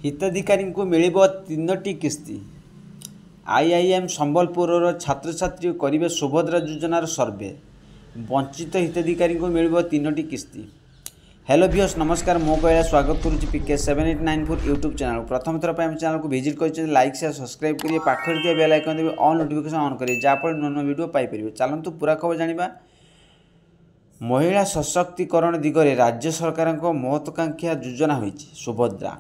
हिताधिकारी को मिल तीनोटी किस्ती। आईआईएम संबलपुर छात्र छात्री करेंगे सुभद्रा योजनार सर्वे। वंचित हिताधिकारी को मिल तीनोटी किस्ती। हेलो व्यूअर्स नमस्कार, मो कहला स्वागत करुच्ची पीके 7894 यूट्यूब चैनल। प्रथम थर पर चैनल को विजिट कर लाइक शेयर सब्सक्राइब करिए, पाखर दिया बेल आइकन देवे ऑल नोटिफिकेशन ऑन करिए, जहाँफल नुआ नुआ वीडियो पाइपर। चलतु पूरा खबर जानिबा। महिला सशक्तिकरण दिगरे राज्य सरकार महत्वाकांक्षा योजना होइछि सुभद्रा।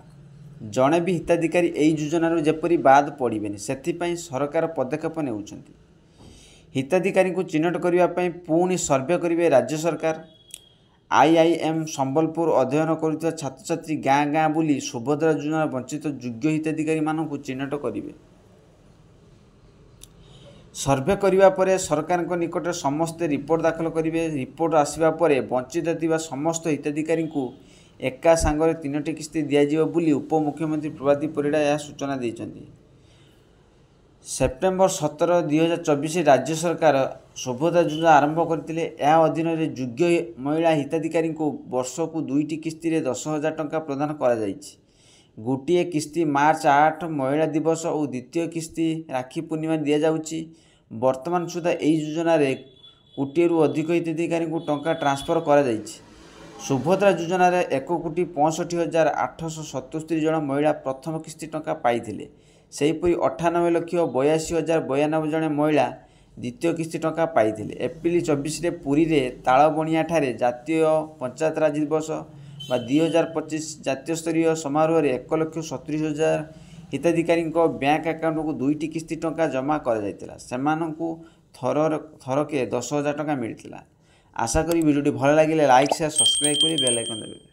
जड़े भी हिताधिकारी यही योजनार जेपरी बाद पड़े से सरकार पदक्षेप नेउछंती। हिताधिकारी को चिन्हट करने पुणी सर्वे करेंगे राज्य सरकार। आईआईएम संबलपुर अध्ययन करुवा छात्र छात्री गाँ गाँ बुली सुभद्रा योजना वंचित योग्य हिताधिकारी मानक चिन्हट करेंगे। सर्वे करने पर सरकार निकट समस्ते रिपोर्ट दाखल करेंगे। रिपोर्ट आसवा पर वंचित थिबा समस्त हिताधिकारी को एका सांगरे तीनोटी किस्ती दिज्व बोली उपमुख्यमंत्री प्रभाती परिड़ा यह सूचना देइछन्ति। सेप्टेम्बर 17, 2024 राज्य सरकार सुभद्रा योजना आरंभ करते। यह अधीन योग्य महिला हिताधिकारी को वर्ष को 2टी किस्ती 10,000 टंका प्रदान कर। गोटे किस्ती मार्च 8 महिला दिवस और द्वितीय किस्ती राखी पूर्णिमा दि जाउछि। वर्तमान सुधा यही योजना कोटिएरु अधिक हिताधिकारी को टंका ट्रांसफर कर। सुभद्रा योजन 1,65,877 जन महिला प्रथम किस्ती टंका पाइथिले। सेहीपरि 98,82,092 जन महिला द्वितीय किस्ती टंका पाइथिले। एप्रिल 24 पुरी रे तालबणिया ठारे जातीय पंचायत राज दिवस 2025 जातीय स्तरीय समारोह 1,70,000 हिताधिकारी बैंक अकाउंट को 2टी किस्ती टंका जमा कर थरके 10,000 टंका मिलता। आशा करी वीडियो भल लगे लाइक शेयर सब्सक्राइब करी बेल आइकन दबाइए।